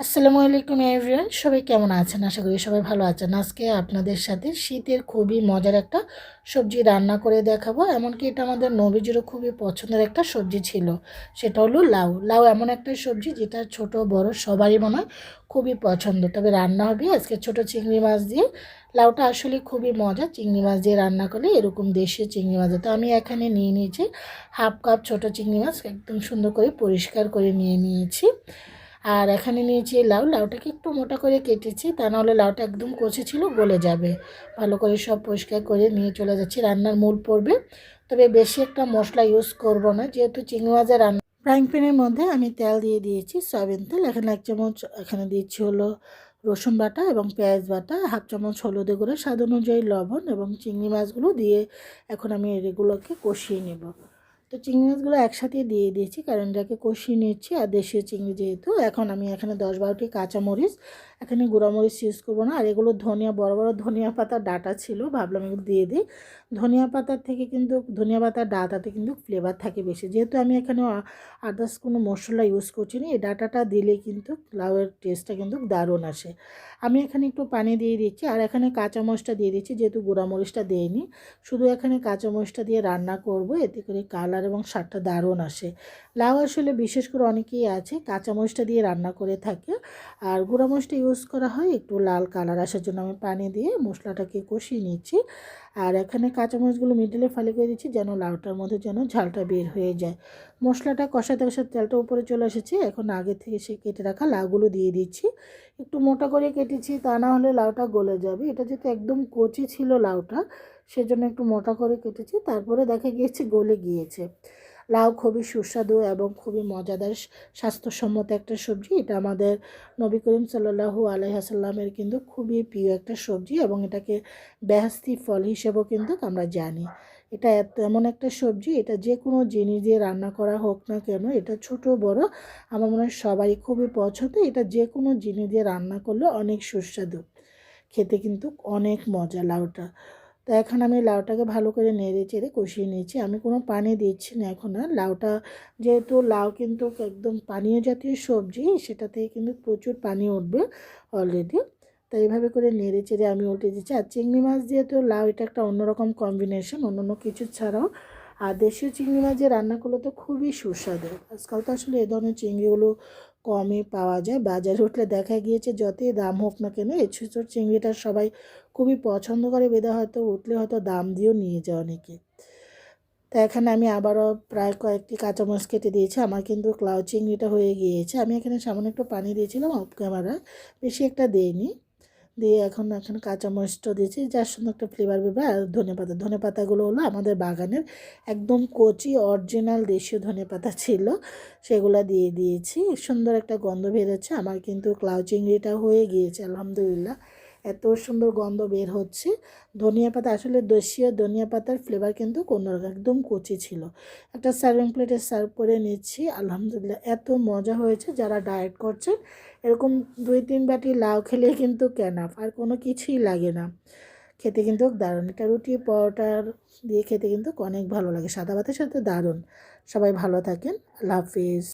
আসসালামু আলাইকুম এভরিওয়ান, সবাই কেমন আছেন? আশা করি সবাই ভালো আছেন। আজকে আপনাদের সাথে শীতের খুবই মজার একটা সবজি রান্না করে দেখাবো। এমনকি এটা আমাদের নবীজিরও খুবই পছন্দের একটা সবজি ছিল। সেটা হলো লাউ। লাউ এমন একটা সবজি যেটা ছোট বড় সবারই মনে হয় খুবই পছন্দ। তবে রান্না হবে আজকে ছোট চিংড়ি মাছ দিয়ে। লাউটা আসলে খুবই মজা। চিংড়ি মাছ দিয়ে রান্না করলে এরকম দেশীয় চিংড়ি মাছ। তো আমি এখানে নিয়ে নিয়েছি হাফ কাপ ছোট চিংড়ি মাছ, একদম সুন্দর করে পরিষ্কার করে নিয়ে নিয়েছি। আর এখানে নিয়েছি লাউ। লাউটাকে একটু মোটা করে কেটেছি, তা নাহলে লাউটা একদম কচি ছিল, গলে যাবে। ভালো করে সব পরিষ্কার করে নিয়ে চলে যাচ্ছি রান্নার মূল পর্বে। তবে বেশি একটা মশলা ইউজ করব না, যেহেতু চিংড়ি মাছের রান্না। ফ্রাইং প্যানের মধ্যে আমি তেল দিয়ে দিয়েছি, সয়াবিন তেল। এখানে 1 চামচ এখানে দিচ্ছি হলো রসুন বাটা এবং পেঁয়াজ বাটা, হাফ চামচ হলুদে গুঁড়ো, স্বাদ অনুযায়ী লবণ এবং চিংড়ি মাছগুলো দিয়ে এখন আমি এগুলোকে কষিয়ে নেব। তো চিংড়ি মাছগুলো একসাথে দিয়ে দিয়েছি, কারণ এটাকে কষিয়ে নিচ্ছি। আর দেশীয় চিংড়ি যেহেতু, এখন আমি এখানে 10-12টি কাঁচামরিচ, এখানে গুঁড়ামরিচ ইউজ করবো না। আর এগুলো ধনিয়া, বড় বড় ধনিয়া পাতার ডাঁটা ছিল, ভাবলাম এগুলো দিয়ে দিই। ধনিয়া পাতার থেকে কিন্তু ধনিয়া পাতার ডাঁটাতে কিন্তু ফ্লেভার থাকে বেশি। যেহেতু আমি এখানে আদার্স কোনো মশলা ইউজ করছি না, এই ডাঁটাটা দিলে কিন্তু লাউয়ের টেস্টটা কিন্তু দারুণ আসে। আমি এখানে একটু পানি দিয়ে দিচ্ছি, আর এখানে কাঁচামরিচটা দিয়ে দিচ্ছি, যেহেতু গুঁড়ামরিচটা দিইনি। শুধু এখানে কাঁচামরিচটা দিয়ে রান্না করব, এতে করে কালার এবং স্বাদটা দারুণ আসে। লাউ আসলে বিশেষ করে অনেকেই আছে কাঁচামরিচটা দিয়ে রান্না করে থাকে, আর গুঁড়ামরিচটা ইউজ করা হয় একটু লাল কালার আসার জন্য। আমি পানি দিয়ে মশলাটাকে কষিয়ে নিচ্ছি। আর এখানে কাঁচামরিচগুলো মিডলে ফালি করে দিচ্ছি, যেন লাউটার মধ্যে যেন ঝালটা বের হয়ে যায়। মশলাটা কষাতে কষাতে তেলটা উপরে চলে এসেছে। এখন আগে থেকে সে কেটে রাখা লাউগুলো দিয়ে দিচ্ছি। একটু মোটা করে কেটেছি, তা না হলে লাউটা গলে যাবে। এটা যেহেতু একদম কচি ছিল লাউটা, সেজন্য একটু মোটা করে কেটেছি। তারপরে দেখা গিয়েছে গলে গিয়েছে। লাউ খুবই সুস্বাদু এবং খুবই মজাদার স্বাস্থ্যসম্মত একটা সবজি। এটা আমাদের নবী করিম সাল্লাল্লাহু আলাইহি ওয়াসাল্লামের কিন্তু খুবই প্রিয় একটা সবজি, এবং এটাকে বেহেশতি ফল হিসেবেও কিন্তু আমরা জানি। এটা এমন একটা সবজি, এটা যে কোনো জিনিস দিয়ে রান্না করা হোক না কেন, এটা ছোট বড় আমার মনে হয় সবারই খুবই পছন্দ। এটা যে কোনো জিনিস দিয়ে রান্না করলে অনেক সুস্বাদু, খেতে কিন্তু অনেক মজা লাউটা। তো এখন আমি লাউটাকে ভালো করে নেড়ে চেড়ে কষিয়ে নিয়েছি। আমি কোনো পানি দিচ্ছি না এখন। আর লাউটা, যেহেতু লাউ কিন্তু একদম পানীয় জাতীয় সবজি, সেটা থেকে কিন্তু প্রচুর পানি উঠবে অলরেডি। তো এইভাবে করে নেড়ে চেড়ে আমি উল্টে দিচ্ছি। আর চিংড়ি মাছ যেহেতু লাউ, এটা একটা অন্যরকম কম্বিনেশন, অন্য কিছু ছাড়াও। আর দেশীয় চিংড়ি মাছ দিয়ে রান্না করলে তো খুবই সুস্বাদু। আজকাল তো আসলে এ ধরনের চিংড়িগুলো কমই পাওয়া যায়। বাজারে উঠলে দেখা গিয়েছে যতই দাম হোক না কেন, এই ছোটো চিংড়িটা সবাই খুবই পছন্দ করে বেদা, হয়তো উঠলে হয়তো দাম দিয়েও নিয়ে যায় অনেকে। তো এখানে আমি আবারও প্রায় কয়েকটি কাঁচামরিচ কেটে দিয়েছি। আমার কিন্তু লাউ চিংড়িটা হয়ে গিয়েছে। আমি এখানে সামান্য একটু পানি দিয়েছিলাম অফ ক্যামেরায়, বেশি একটা দিইনি। দিয়ে এখন এখানে কাঁচামরিচটা দিয়েছি, যার সুন্দর একটা ফ্লেভার বেরোবে। আর ধনেপাতা, ধনেপাতাগুলো হলো আমাদের বাগানের একদম কচি অরিজিনাল দেশীয় ধনেপাতা ছিল, সেগুলো দিয়ে দিয়েছি। সুন্দর একটা গন্ধ বেরোচ্ছে। আমার কিন্তু লাউ চিংড়িটা হয়ে গিয়েছে আলহামদুলিল্লাহ। এত সুন্দর গন্ধ বের হচ্ছে। ধনিয়া পাতা, আসলে দেশীয় ধনিয়া পাতার ফ্লেভার কিন্তু অন্যরকম, একদম কচি ছিল। একটা সার্ভিং প্লেটে সার্ভ করে নিচ্ছি। আলহামদুলিল্লাহ এত মজা হয়েছে। যারা ডায়েট করছেন, এরকম 2-3 বাটি লাউ খেলে কিন্তু কেনাফ, আর কোনো কিছুই লাগে না। খেতে কিন্তু দারুণ। এটা রুটি পরোটার দিয়ে খেতে কিন্তু অনেক ভালো লাগে, সাদা ভাতের সাথে দারুণ। সবাই ভালো থাকেন। আল্লাহ হাফিজ।